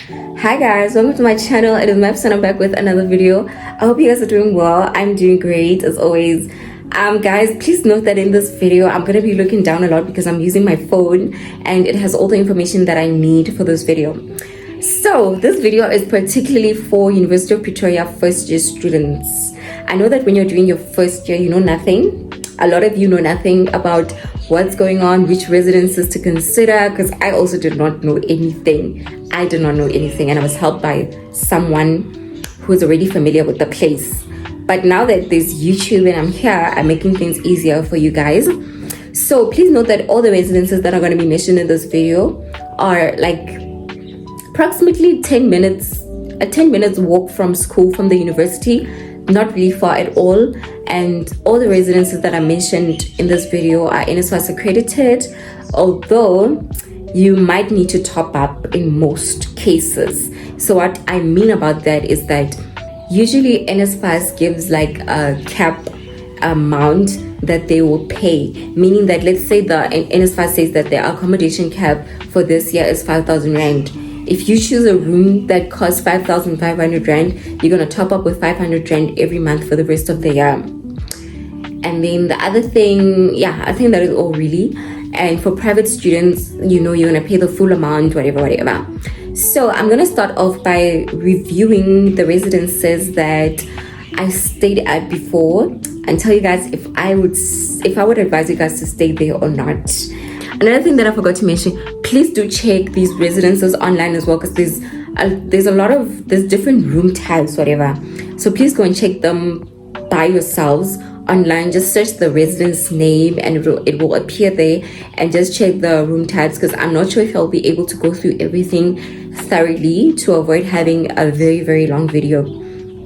Hi guys, welcome to my channel. It is Maps and I'm back with another video. I hope you guys are doing well. I'm doing great as always. Guys, please note that in this video I'm going to be looking down a lot because I'm using my phone and it has all the information that I need for this video. So this video is particularly for University of Pretoria first year students. I know that when you're doing your first year, you know nothing. A lot of you know nothing about what's going on, which residences to consider, because I also did not know anything. I did not know anything, and I was helped by someone who is already familiar with the place. But now that there's YouTube and I'm here, I'm making things easier for you guys. So please note that all the residences that are going to be mentioned in this video are like approximately 10 minutes, a 10 minutes walk from school, from the university, not really far at all. And all the residences that are mentioned in this video are NSFAS accredited, although you might need to top up in most cases. So what I mean about that is that usually NSFAS gives like a cap amount that they will pay, meaning that let's say the NSFAS says that their accommodation cap for this year is 5,000 Rand. If you choose a room that costs 5,500 Rand, you're going to top up with 500 Rand every month for the rest of the year. And then the other thing, yeah, I think that is all really. And for private students, you know, you're going to pay the full amount, whatever. So I'm going to start off by reviewing the residences that I stayed at before and tell you guys if I would advise you guys to stay there or not. Another thing that I forgot to mention, please do check these residences online as well, because there's different room types, whatever. So please go and check them by yourselves online. Just search the residence name and it will appear there, and just check the room types, because I'm not sure if I'll be able to go through everything thoroughly to avoid having a very, very long video.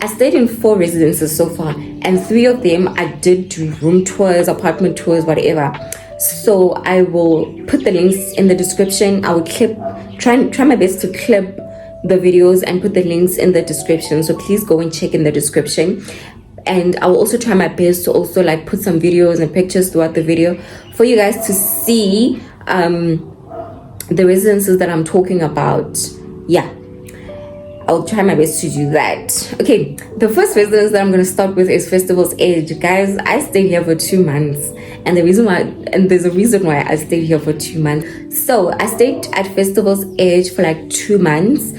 I stayed in 4 residences so far, and 3 of them I did do room tours, apartment tours, whatever. So I will put the links in the description. I will try my best to clip the videos and put the links in the description. So please go and check in the description. And I will also try my best to also like put some videos and pictures throughout the video for you guys to see the residences that I'm talking about. Yeah, I'll try my best to do that. Okay, the first residence that I'm going to start with is Festival's Edge. Guys, I stayed here for 2 months. And there's a reason why I stayed here for 2 months. So I stayed at Festival's Edge for like 2 months.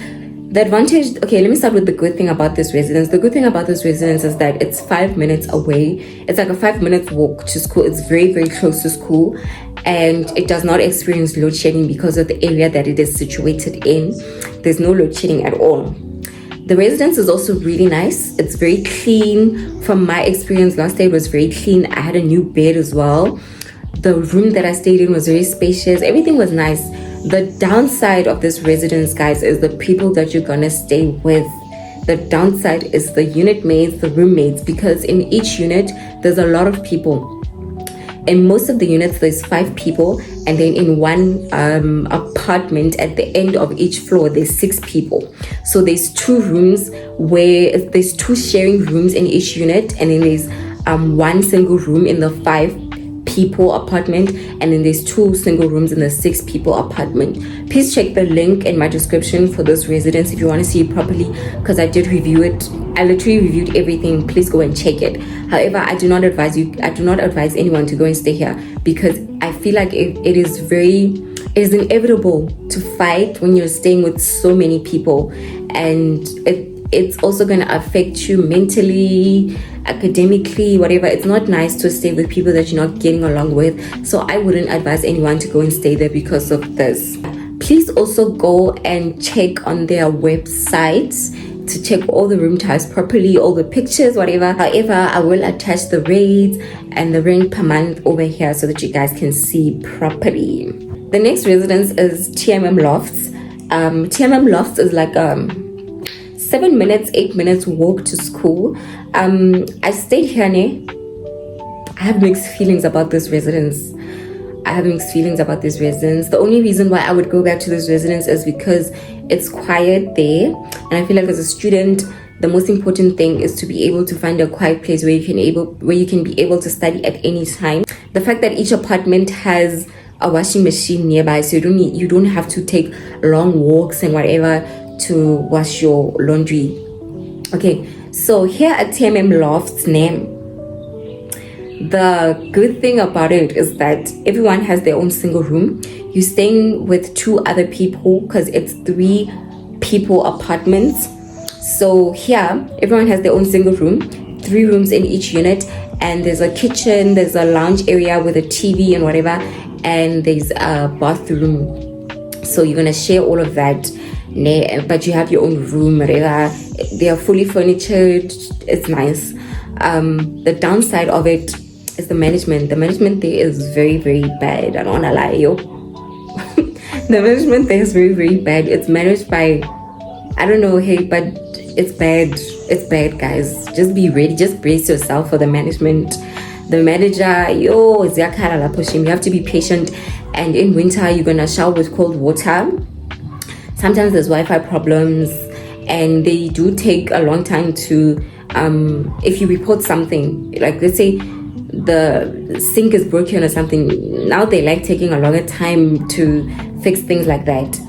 The advantage, okay, let me start with the good thing about this residence. The good thing about this residence is that it's 5 minutes away. It's like a 5 minutes walk to school. It's very, very close to school. And it does not experience load shedding because of the area that it is situated in. There's no load shedding at all. The residence is also really nice. It's very clean. From my experience last day, it was very clean. I had a new bed as well. The room that I stayed in was very spacious. Everything was nice. The downside of this residence, guys, is the people that you're gonna stay with. The downside is the unit mates, the roommates, because in each unit, there's a lot of people. In most of the units, there's 5 people, and then in one apartment at the end of each floor, there's 6 people. So there's 2 rooms where there's 2 sharing rooms in each unit, and then there's one single room in the 5 people apartment, and then there's 2 single rooms in the 6 people apartment. Please check the link in my description for this residence if you want to see it properly, because I did review it. I literally reviewed everything. Please go and check it. However, I do not advise anyone to go and stay here, because I feel like it is inevitable to fight when you're staying with so many people, and it's also going to affect you mentally, academically, whatever. It's not nice to stay with people that you're not getting along with. So I wouldn't advise anyone to go and stay there because of this. Please also go and check on their websites to check all the room types properly, all the pictures, whatever. However, I will attach the rates and the rent per month over here so that you guys can see properly. The next residence is TMM Lofts. TMM Lofts is like 7 minutes, 8 minutes walk to school. I stayed here. I have mixed feelings about this residence. The only reason why I would go back to this residence is because it's quiet there, and I feel like as a student, the most important thing is to be able to find a quiet place where you can be able to study at any time. The fact that each apartment has a washing machine nearby, so you don't have to take long walks and whatever to wash your laundry. Okay, so here at TMM Loft's name, the good thing about it is that everyone has their own single room. You're staying with 2 other people because it's 3 people apartments. So here, everyone has their own single room, 3 rooms in each unit, and there's a kitchen, there's a lounge area with a TV and whatever, and there's a bathroom. So you're gonna share all of that, but you have your own room, whatever. They are fully furnitured. It's nice. The downside of it is the management. The management there is very, very bad. I don't wanna lie, yo. The management there is very, very bad. It's managed by, I don't know, hey, but it's bad. It's bad, guys. Just be ready. Just brace yourself for the management. The manager, yo, you have to be patient. And in winter, you're gonna shower with cold water. Sometimes there's Wi-Fi problems, and they do take a long time to, if you report something, like let's say the sink is broken or something, now they like taking a longer time to fix things like that.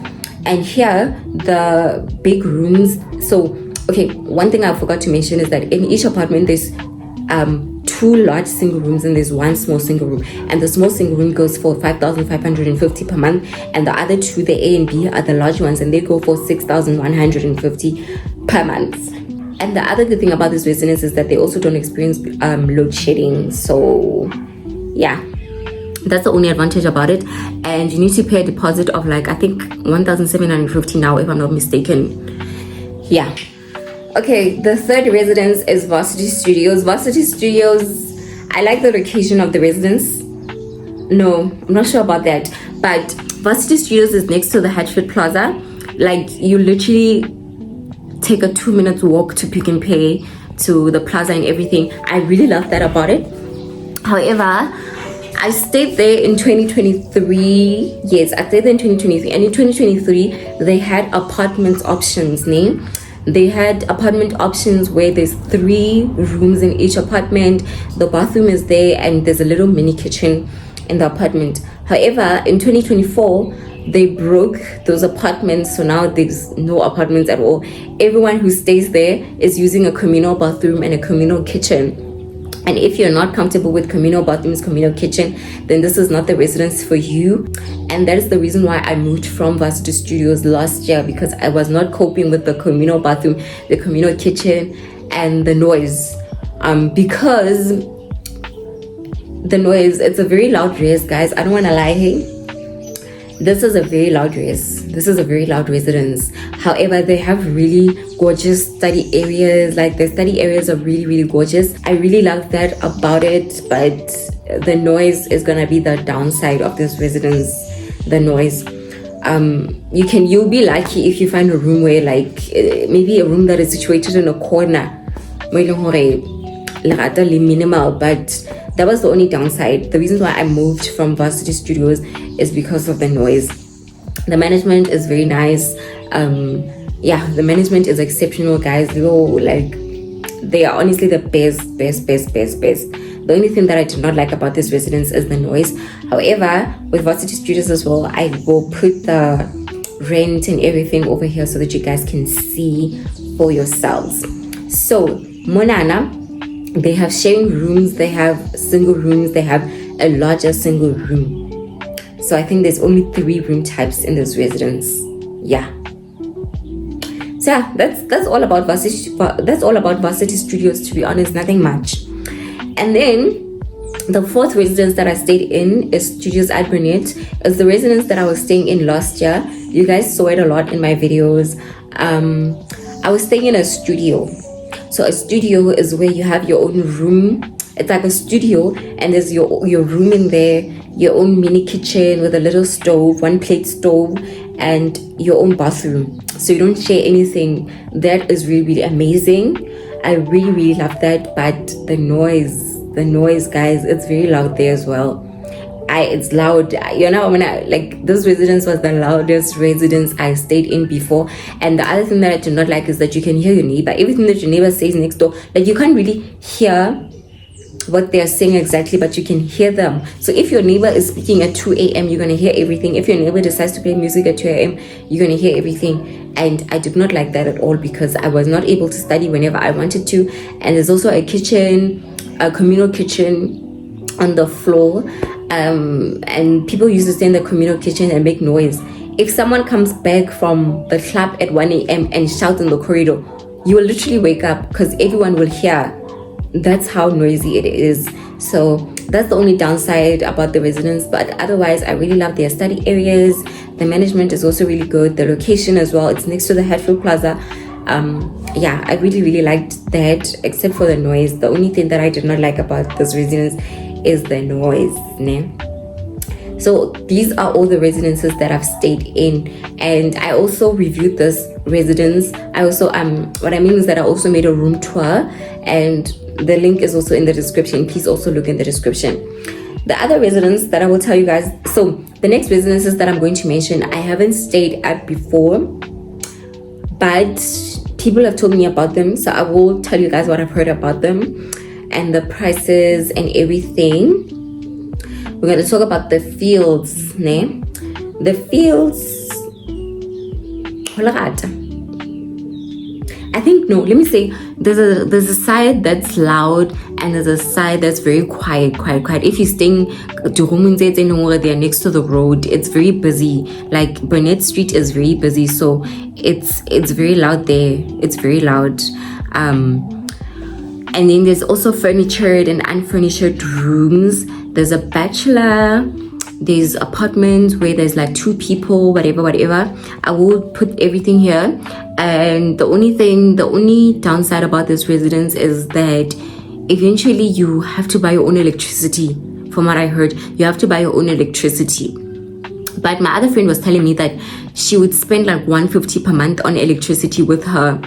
And here, the big rooms, so, okay, one thing I forgot to mention is that in each apartment, there's 2 large single rooms and there's 1 small single room, and the small single room goes for 5,550 per month, and the other 2, the A and B, are the large ones, and they go for 6,150 per month. And the other good thing about this residence is that they also don't experience load shedding. So yeah, that's the only advantage about it. And you need to pay a deposit of like, I think 1,750 now, if I'm not mistaken. Yeah. Okay, the third residence is Varsity Studios. Varsity Studios, I like the location of the residence. No, I'm not sure about that. But Varsity Studios is next to the Hatchford Plaza. Like, you literally take a 2-minute walk to Pick and Pay, to the plaza and everything. I really love that about it. However, I stayed there in 2023. Yes, I stayed there in 2023. And in 2023, they had apartment options, name. They had apartment options where there's 3 rooms in each apartment. The bathroom is there and there's a little mini kitchen in the apartment. However, in 2024, they broke those apartments, so now there's no apartments at all. Everyone who stays there is using a communal bathroom and a communal kitchen. And if you're not comfortable with communal bathrooms, communal kitchen, then this is not the residence for you. And that is the reason why I moved from Varsity Studios last year, because I was not coping with the communal bathroom, the communal kitchen, and the noise. Because the noise, it's a very loud res, guys. I don't want to lie, hey. This is a very loud res. This is a very loud residence. However, they have really gorgeous study areas. Like, the study areas are really, really gorgeous. I really love that about it, but the noise is gonna be the downside of this residence. The noise. You'll be lucky if you find a room where, like, maybe a room that is situated in a corner, minimal, but that was the only downside. The reason why I moved from Varsity Studios is because of the noise. The management is very nice. Yeah, the management is exceptional, guys. They are honestly the best. The only thing that I do not like about this residence is the noise. However, with Varsity Studios as well, I will put the rent and everything over here so that you guys can see for yourselves. So, Monana, they have sharing rooms, they have single rooms, they have a larger single room. So I think there's only 3 room types in this residence. Yeah. So yeah, that's all about Varsity Studios, to be honest, nothing much. And then the 4th residence that I stayed in is Studios at Burnett. It's the residence that I was staying in last year. You guys saw it a lot in my videos. I was staying in a studio. So a studio is where you have your own room. It's like a studio, and there's your room in there, your own mini kitchen with a little stove, 1-plate stove, and your own bathroom. So you don't share anything. That is really, really amazing. I really, really love that. But the noise, guys, it's very loud there as well. It's loud. This residence was the loudest residence I stayed in before. And the other thing that I do not like is that you can hear your neighbor. Everything that your neighbor says next door, like, you can't really hear what they're saying exactly, but you can hear them. So if your neighbor is speaking at 2 a.m., you're going to hear everything. If your neighbor decides to play music at 2 a.m., you're going to hear everything. And I did not like that at all, because I was not able to study whenever I wanted to. And there's also a kitchen, a communal kitchen on the floor, and people used to stay in the communal kitchen and make noise. If someone comes back from the club at 1 a.m. and shouts in the corridor, you will literally wake up, because everyone will hear. That's how noisy it is. So that's the only downside about the residence, but otherwise I really love their study areas. The management is also really good. The location as well, it's next to the Hatfield Plaza. Yeah, I really liked that, except for the noise. The only thing that I did not like about this residence is the noise, né? So these are all the residences that I've stayed in, and I also reviewed this residence. I also what I mean is that I also made a room tour, and the link is also in the description. Please also look in the description. The other residence that I will tell you guys, so the next residences that I'm going to mention, I haven't stayed at before, but people have told me about them, so I will tell you guys what I've heard about them and the prices and everything. We're going to talk about the fields, ne? The fields, I think, no, let me say, there's a side that's loud and there's a side that's very quiet. If you're staying they're next to the road, it's very busy. Like Burnett Street is very busy, so it's very loud there. It's very loud. And then there's also furnitured and unfurnished rooms. There's a bachelor, there's apartments where there's like 2 people, whatever. I will put everything here. And the only downside about this residence is that eventually you have to buy your own electricity. From what I heard, you have to buy your own electricity. But my other friend was telling me that she would spend like 150 per month on electricity with her.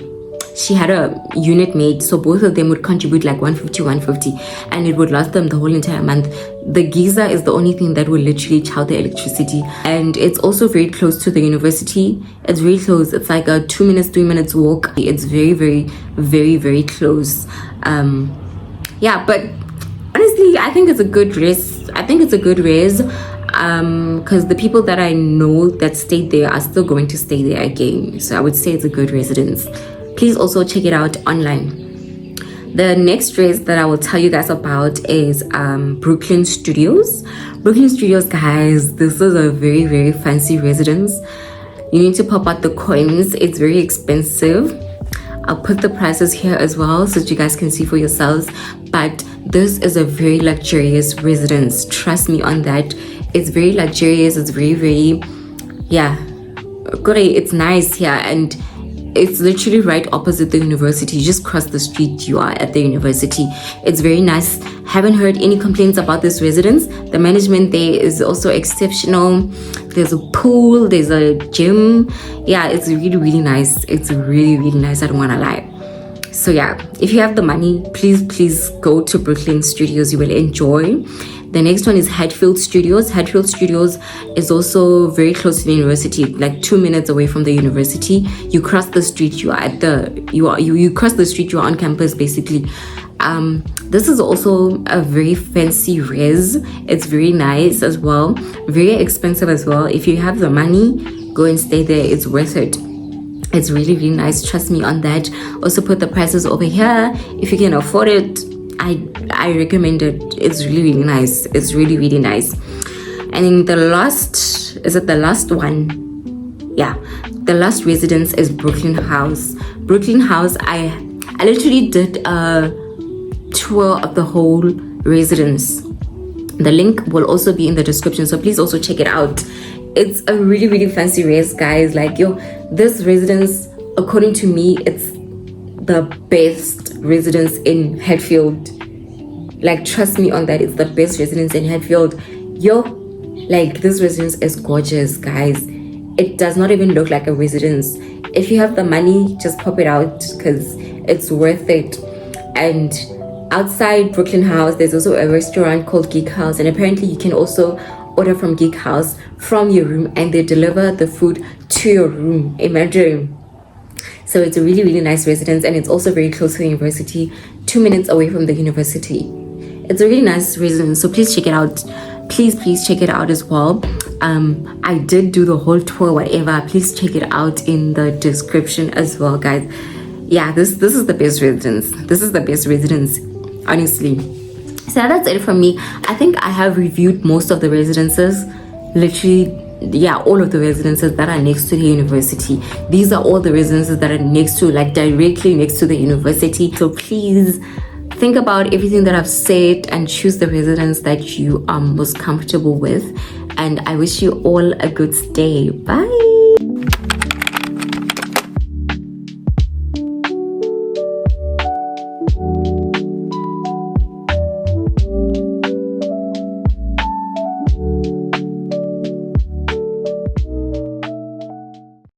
She had a unit mate, so both of them would contribute like 150, and it would last them the whole entire month. The geyser is the only thing that will literally chow the electricity, and it's also very close to the university. It's very close. It's like a 3 minutes walk. It's very close. Yeah, but honestly, I think it's a good res. Because the people that I know that stayed there are still going to stay there again, so I would say it's a good residence. Please also check it out online. The next res that I will tell you guys about is Brooklyn Studios. Brooklyn Studios, guys, this is a very fancy residence. You need to pop out the coins. It's very expensive. I'll put the prices here as well so that you guys can see for yourselves. But this is a very luxurious residence. Trust me on that. It's very luxurious. It's very, yeah, great. It's nice here, and it's literally right opposite the university. You just cross the street, you are at the university. It's very nice. Haven't heard any complaints about this residence. The management there is also exceptional. There's a pool, there's a gym. Yeah, it's really nice. It's really nice, I don't want to lie. So yeah, if you have the money, please go to Brooklyn Studios. You will enjoy. The next one is Hatfield Studios. Hatfield Studios is also very close to the university, like 2 minutes away from the university. You cross the street, you cross the street, you are on campus basically. This is also a very fancy res. It's very nice as well, very expensive as well. If you have the money, go and stay there. It's worth it. It's really nice. Trust me on that. Also put the prices over here. If you can afford it, I recommend it. It's really nice. It's really nice. And the last one? Yeah, the last residence is Brooklyn House. Brooklyn House, I literally did a tour of the whole residence. The link will also be in the description, so please also check it out. It's a really fancy res, guys. Like, this residence, according to me, it's the best residence in Hatfield. Like, trust me on that. It's the best residence in Hatfield. Like, this residence is gorgeous, guys. It does not even look like a residence. If you have the money, just pop it out, because it's worth it. And outside Brooklyn House, there's also a restaurant called Geek House, and apparently you can also order from Geek House from your room, and they deliver the food to your room. Imagine. So it's a really nice residence, and it's also very close to the university, 2 minutes away from the university. It's a really nice residence, so please check it out. Please check it out as well. I did do the whole tour, whatever. Please check it out in the description as well, guys. Yeah, this is the best residence. This is the best residence, honestly. So that's it from me. I think I have reviewed most of the residences, literally. Yeah, all of the residences that are next to the university. These are all the residences that are next to, like, directly next to the university. So please think about everything that I've said and choose the residence that you are most comfortable with. And I wish you all a good stay. Bye.